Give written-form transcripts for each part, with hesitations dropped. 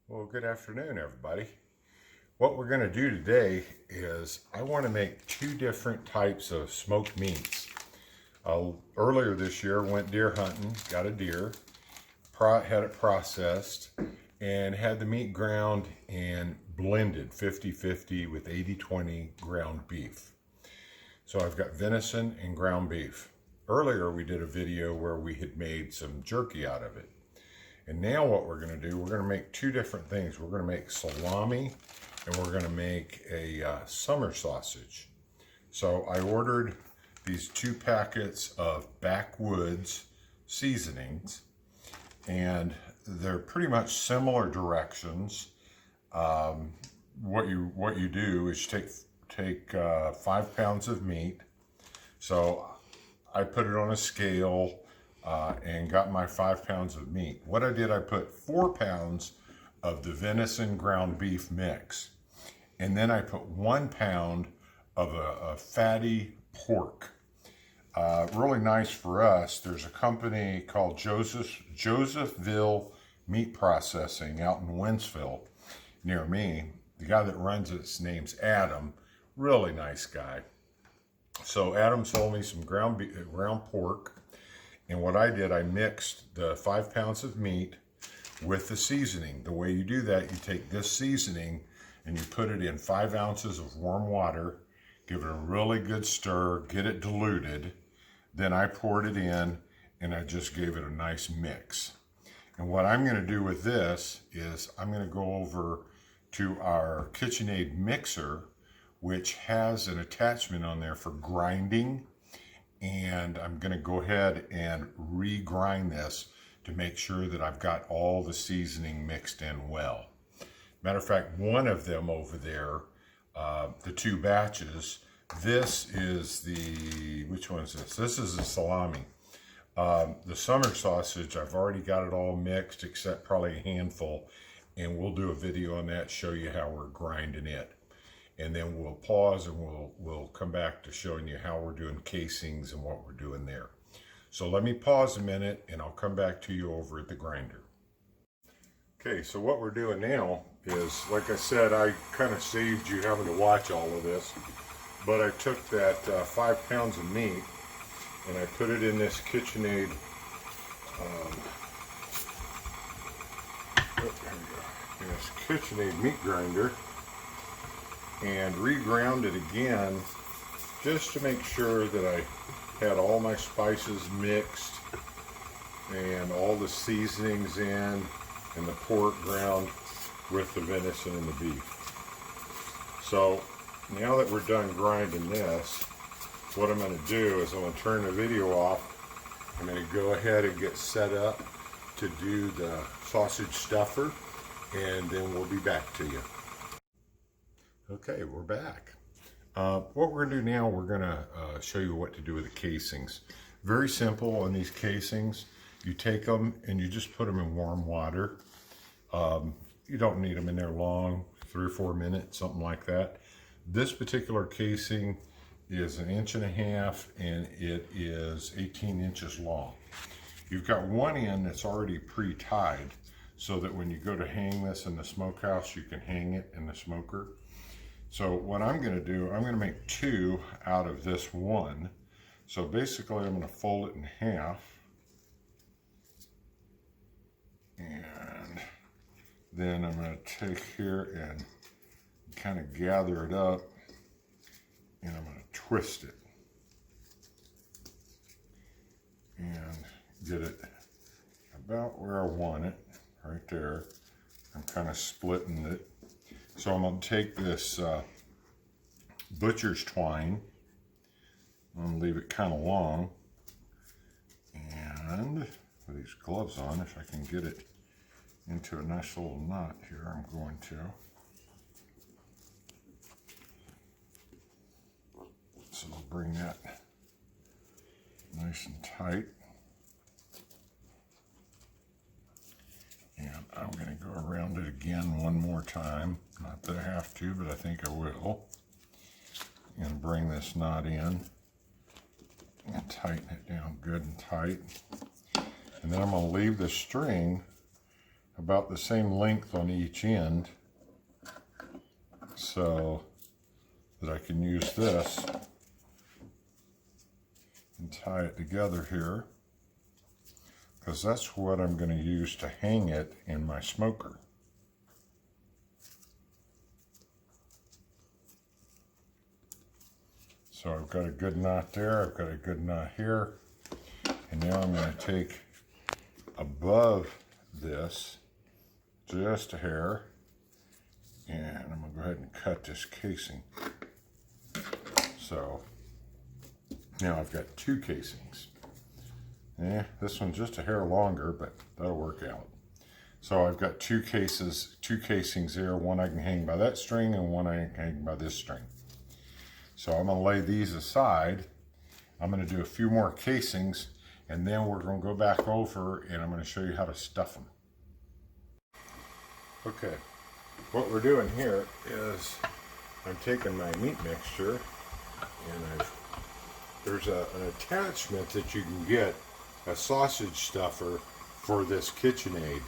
Well, good afternoon, everybody. What we're going to do today is I want to make two different types of smoked meats. Earlier this year, went deer hunting, got a deer, had it processed, and had the meat ground and blended 50-50 with 80-20 ground beef. So I've got venison and ground beef. Earlier, we did a video where we had made some jerky out of it. And now what we're going to do, we're going to make two different things. We're going to make salami and we're going to make a summer sausage. So I ordered these 2 packets of backwoods seasonings, and they're pretty much similar directions. What you do is take 5 pounds of meat. So I put it on a scale and got my 5 pounds of meat. What I did, I put 4 pounds of the venison ground beef mix, and then I put 1 pound of a fatty pork. Really nice for us. There's a company called Josephville Meat Processing out in Wentzville near me. The guy that runs it's name's Adam. Really nice guy. So Adam sold me some ground pork. And what I did, I mixed the 5 pounds of meat with the seasoning. The way you do that, you take this seasoning and you put it in 5 ounces of warm water, give it a really good stir, get it diluted. Then I poured it in and I just gave it a nice mix. And what I'm going to do with this is I'm going to go over to our KitchenAid mixer, which has an attachment on there for grinding. And I'm going to go ahead and re-grind this to make sure that I've got all the seasoning mixed in well. Matter of fact, one of them over there, the 2 batches, this is the, which one is this? This is the salami. The summer sausage, I've already got it all mixed except probably a handful, and we'll do a video on that, show you how we're grinding it. And then we'll pause and we'll come back to showing you how we're doing casings and what we're doing there. So let me pause a minute and I'll come back to you over at the grinder. Okay, so what we're doing now is, like I said, I kind of saved you having to watch all of this, but I took that 5 pounds of meat and I put it in this KitchenAid meat grinder, and re-ground it again just to make sure that I had all my spices mixed and all the seasonings in and the pork ground with the venison and the beef. So now that we're done grinding this, what I'm going to do is I'm going to turn the video off. I'm going to go ahead and get set up to do the sausage stuffer, and then we'll be back to you. Okay, we're back. What we're going to do now, we're going to show you what to do with the casings. Very simple on these casings. You take them and you just put them in warm water. You don't need them in there long, 3 or 4 minutes, something like that. This particular casing is 1.5 inches and it is 18 inches long. You've got one end that's already pre-tied so that when you go to hang this in the smokehouse, you can hang it in the smoker. So what I'm going to do, I'm going to make 2 out of this one. So basically I'm going to fold it in half. And then I'm going to take here and kind of gather it up. And I'm going to twist it. And get it about where I want it, right there. I'm kind of splitting it. So I'm going to take this butcher's twine, I'm going to leave it kind of long, and with these gloves on, if I can get it into a nice little knot here, I'm going to. So I'll bring that nice and tight. around it again one more time. Not that I have to, but I think I will. And bring this knot in and tighten it down good and tight. And then I'm going to leave the string about the same length on each end so that I can use this and tie it together here, because that's what I'm going to use to hang it in my smoker. So I've got a good knot there, I've got a good knot here, and now I'm going to take above this just a hair, and I'm going to go ahead and cut this casing. So now I've got two casings. This one's just a hair longer, but that'll work out. So I've got two casings there. One I can hang by that string and one I can hang by this string. So I'm going to lay these aside. I'm going to do a few more casings, and then we're going to go back over and I'm going to show you how to stuff them. Okay, what we're doing here is I'm taking my meat mixture, and there's an attachment that you can get, a sausage stuffer for this KitchenAid.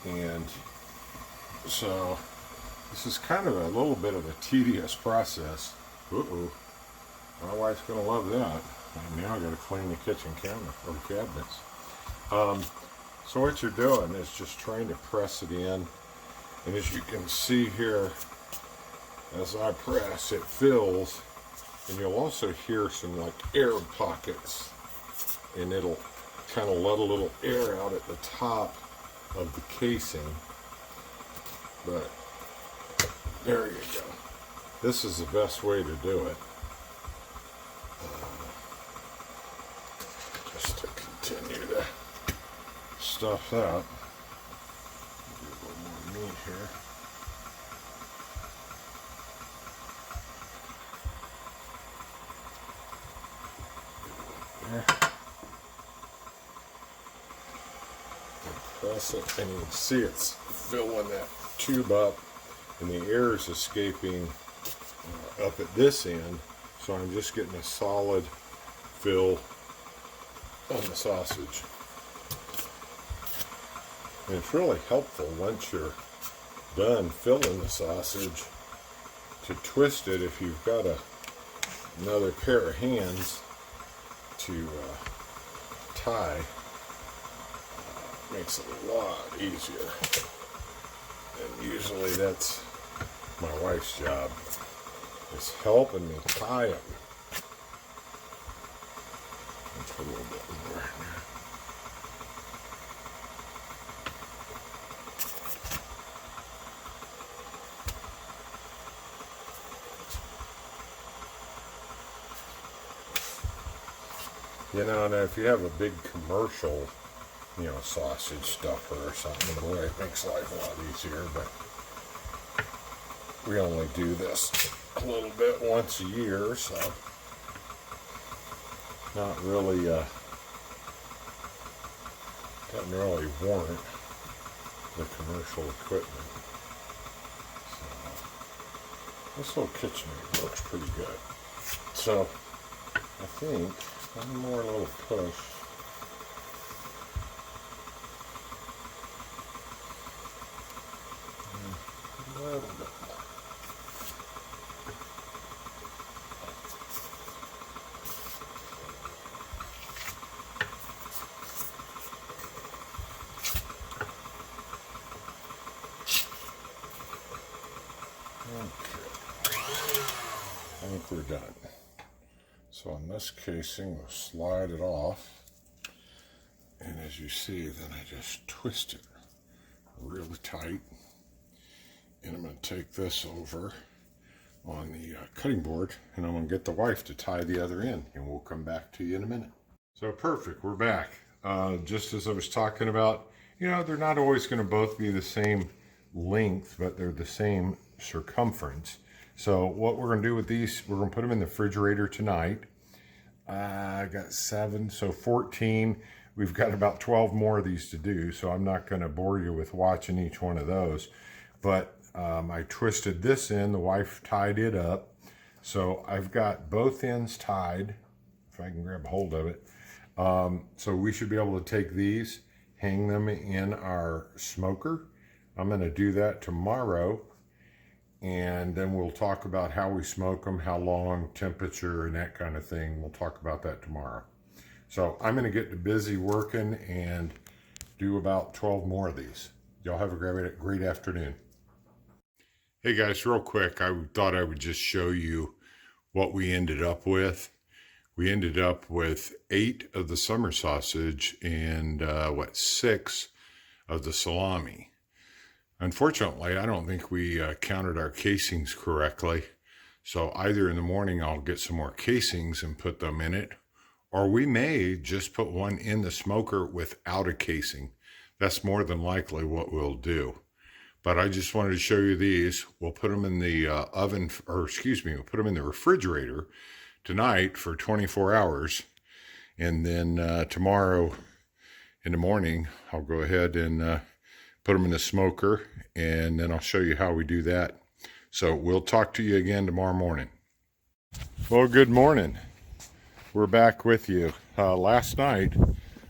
And so this is kind of a little bit of a tedious process. Uh-oh, my wife's gonna love that. And now I gotta clean the kitchen cabinet or cabinets. So what you're doing is just trying to press it in, and as you can see here, as I press, it fills, and you'll also hear some like air pockets, and it'll kind of let a little air out at the top of the casing. But there you go. This is the best way to do it. Just to continue to stuff that. Do a little more meat here. There. Press it, and you can see it's filling that tube up, and the air is escaping up at this end, so I'm just getting a solid fill on the sausage. And it's really helpful once you're done filling the sausage to twist it if you've got another pair of hands to tie. Makes it a lot easier, and usually that's my wife's job, is helping me tie them. Let's put a little bit more in there. You know, and if you have a big commercial, you know, sausage stuffer or something, boy, it makes life a lot easier, but we only do this a little bit once a year, so not really, doesn't really warrant the commercial equipment. So this little KitchenAid works pretty good. So I think one more little push. A little bit more. Okay. I think we're done. So on this casing, we'll slide it off. And as you see, then I just twist it really tight. And I'm going to take this over on the cutting board, and I'm going to get the wife to tie the other end, and we'll come back to you in a minute. So perfect, we're back. Just as I was talking about, you know, they're not always going to both be the same length, but they're the same circumference. So what we're going to do with these, we're going to put them in the refrigerator tonight. I got 7, so 14. we've got about 12 more of these to do, so I'm not going to bore you with watching each one of those. But I twisted this in, the wife tied it up. So I've got both ends tied, if I can grab a hold of it. So we should be able to take these, hang them in our smoker. I'm going to do that tomorrow, and then we'll talk about how we smoke them, how long, temperature, and that kind of thing. We'll talk about that tomorrow. So I'm going to get busy working and do about 12 more of these. Y'all have a great afternoon. Hey guys, real quick, I thought I would just show you what we ended up with. We ended up with 8 of the summer sausage and 6 of the salami. Unfortunately, I don't think we counted our casings correctly. So either in the morning I'll get some more casings and put them in it, or we may just put one in the smoker without a casing. That's more than likely what we'll do. But I just wanted to show you these. We'll put them in the we'll put them in the refrigerator tonight for 24 hours. And then tomorrow in the morning, I'll go ahead and put them in the smoker, and then I'll show you how we do that. So we'll talk to you again tomorrow morning. Well, good morning. We're back with you. Last night,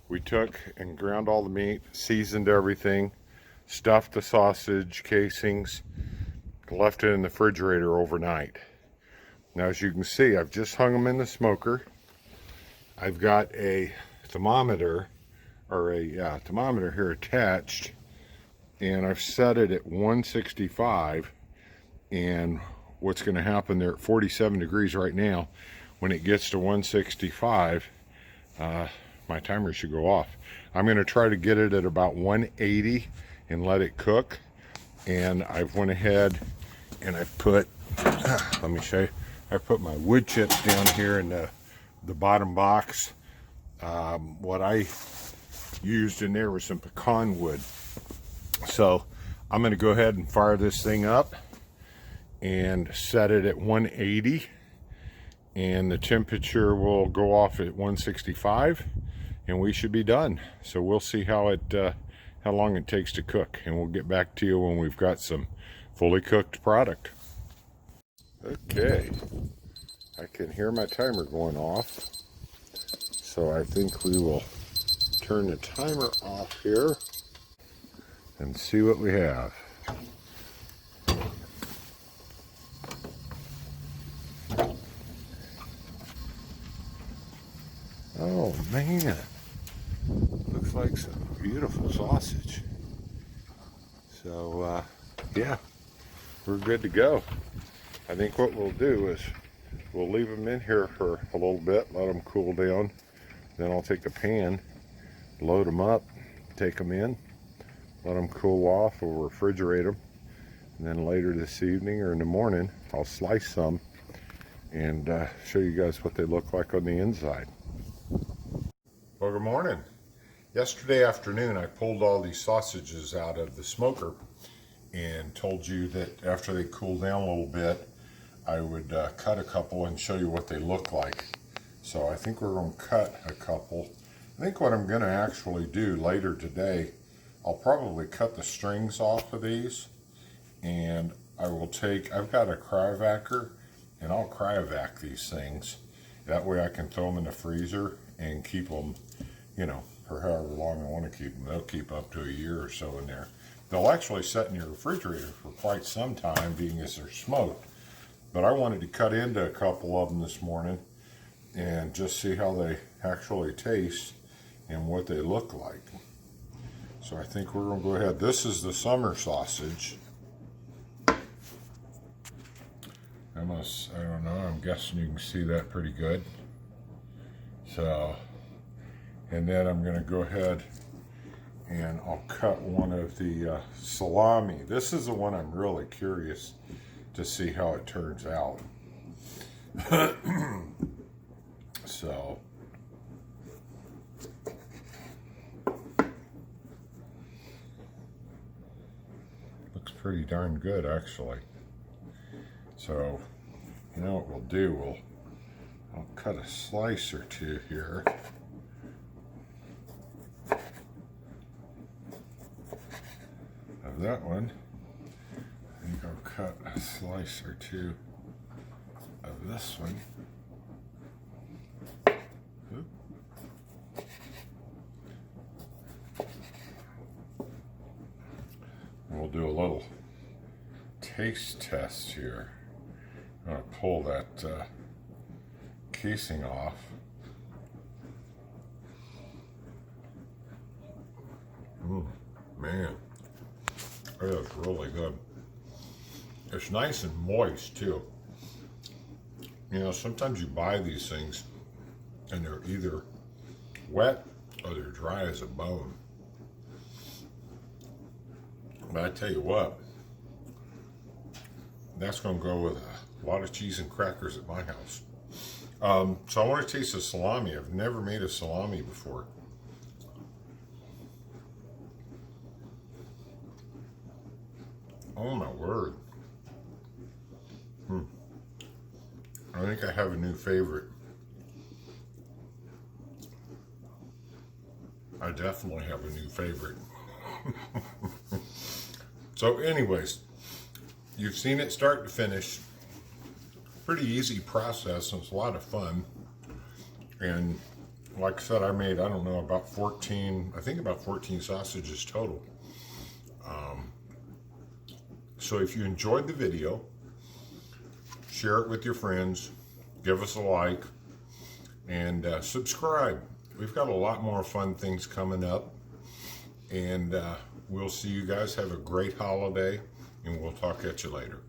we took and ground all the meat, seasoned everything, stuffed the sausage casings, left it in the refrigerator overnight. Now, as you can see, I've just hung them in the smoker. I've got a thermometer, thermometer here attached, and I've set it at 165. And what's going to happen, there at 47 degrees right now, when it gets to 165, my timer should go off. I'm going to try to get it at about 180 and let it cook. And I've went ahead and I've put, let me show you, I put my wood chips down here in the bottom box. What I used in there was some pecan wood. So I'm going to go ahead and fire this thing up and set it at 180, and the temperature will go off at 165, and we should be done. So we'll see how long it takes to cook, and we'll get back to you when we've got some fully cooked product. Okay, I can hear my timer going off, so I think we will turn the timer off here and see what we have. Oh man, looks like some beautiful sausage. So yeah, we're good to go. I think what we'll do is we'll leave them in here for a little bit, let them cool down. Then I'll take a pan, load them up, take them in, let them cool off. We'll refrigerate them, and then later this evening or in the morning I'll slice some and show you guys what they look like on the inside. Well, good morning. Yesterday afternoon I pulled all these sausages out of the smoker and told you that after they cool down a little bit I would cut a couple and show you what they look like. So I think we're going to cut a couple. I think what I'm going to actually do later today, I'll probably cut the strings off of these, and I will take, I've got a cryovacer, and I'll cryovac these things. That way I can throw them in the freezer and keep them, you know, for however long I want to keep them. They'll keep up to a year or so in there. They'll actually set in your refrigerator for quite some time, being as they're smoked. But I wanted to cut into a couple of them this morning and just see how they actually taste and what they look like. So I think we're going to go ahead. This is the summer sausage. I don't know, I'm guessing you can see that pretty good. So, and then I'm going to go ahead and I'll cut one of the salami. This is the one I'm really curious to see how it turns out. So, looks pretty darn good actually. So, you know what we'll do, I'll cut a slice or two here. have that one. I think I'll cut a slice or two of this one. Oop. We'll do a little taste test here. I'm going to pull that casing off. Man, it is really good. It's nice and moist too. You know, sometimes you buy these things and they're either wet or they're dry as a bone. But I tell you what, that's going to go with a lot of cheese and crackers at my house. So I want to taste the salami. I've never made a salami before. Oh my word. I think I have a new favorite. I definitely have a new favorite. So anyways, you've seen it start to finish. Pretty easy process, and it's a lot of fun. And like I said, I made, I don't know, about 14, I think about 14 sausages total. So if you enjoyed the video, share it with your friends, give us a like, and subscribe. We've got a lot more fun things coming up, and we'll see you guys. Have a great holiday, and we'll talk at you later.